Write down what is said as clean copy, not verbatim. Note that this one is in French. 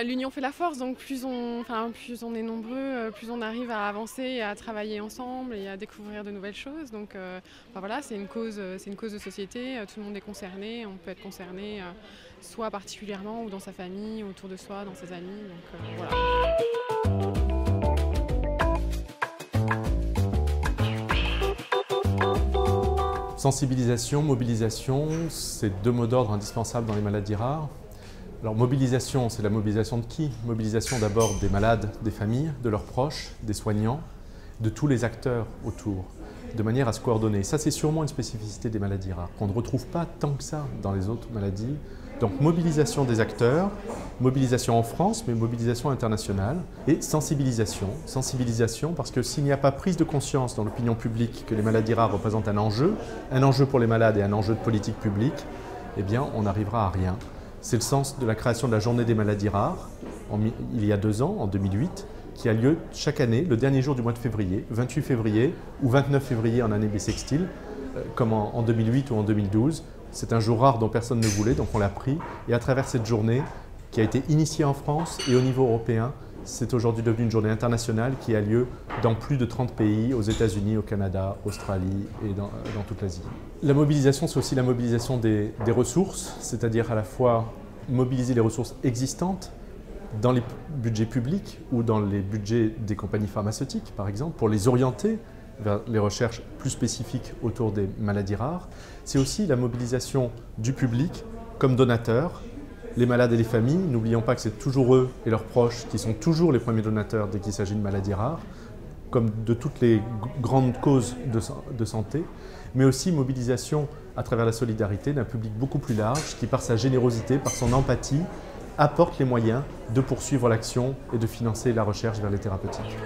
l'union fait la force, donc plus on est nombreux, plus on arrive à avancer et à travailler ensemble et à découvrir de nouvelles choses. Donc voilà, c'est une cause de société, tout le monde est concerné, on peut être concerné soit particulièrement ou dans sa famille, autour de soi, dans ses amis. Donc voilà. Sensibilisation, mobilisation, c'est deux mots d'ordre indispensables dans les maladies rares. Alors mobilisation, c'est la mobilisation de qui? Mobilisation d'abord des malades, des familles, de leurs proches, des soignants, de tous les acteurs autour, de manière à se coordonner. Ça, c'est sûrement une spécificité des maladies rares, qu'on ne retrouve pas tant que ça dans les autres maladies. Donc mobilisation des acteurs, mobilisation en France, mais mobilisation internationale, et sensibilisation. Sensibilisation parce que s'il n'y a pas prise de conscience dans l'opinion publique que les maladies rares représentent un enjeu pour les malades et un enjeu de politique publique, eh bien on n'arrivera à rien. C'est le sens de la création de la Journée des maladies rares, il y a 2 ans, en 2008, qui a lieu chaque année, le dernier jour du mois de février, 28 février ou 29 février en année bissextile, comme en 2008 ou en 2012. C'est un jour rare dont personne ne voulait, donc on l'a pris. Et à travers cette journée, qui a été initiée en France et au niveau européen, c'est aujourd'hui devenu une journée internationale qui a lieu dans plus de 30 pays, aux États-Unis, au Canada, Australie et dans toute l'Asie. La mobilisation, c'est aussi la mobilisation des ressources, c'est-à-dire à la fois mobiliser les ressources existantes dans les budgets publics ou dans les budgets des compagnies pharmaceutiques, par exemple, pour les orienter vers les recherches plus spécifiques autour des maladies rares. C'est aussi la mobilisation du public comme donateur, les malades et les familles. N'oublions pas que c'est toujours eux et leurs proches qui sont toujours les premiers donateurs dès qu'il s'agit de maladies rares, comme de toutes les grandes causes de santé, mais aussi mobilisation à travers la solidarité d'un public beaucoup plus large qui, par sa générosité, par son empathie, apporte les moyens de poursuivre l'action et de financer la recherche vers les thérapeutiques.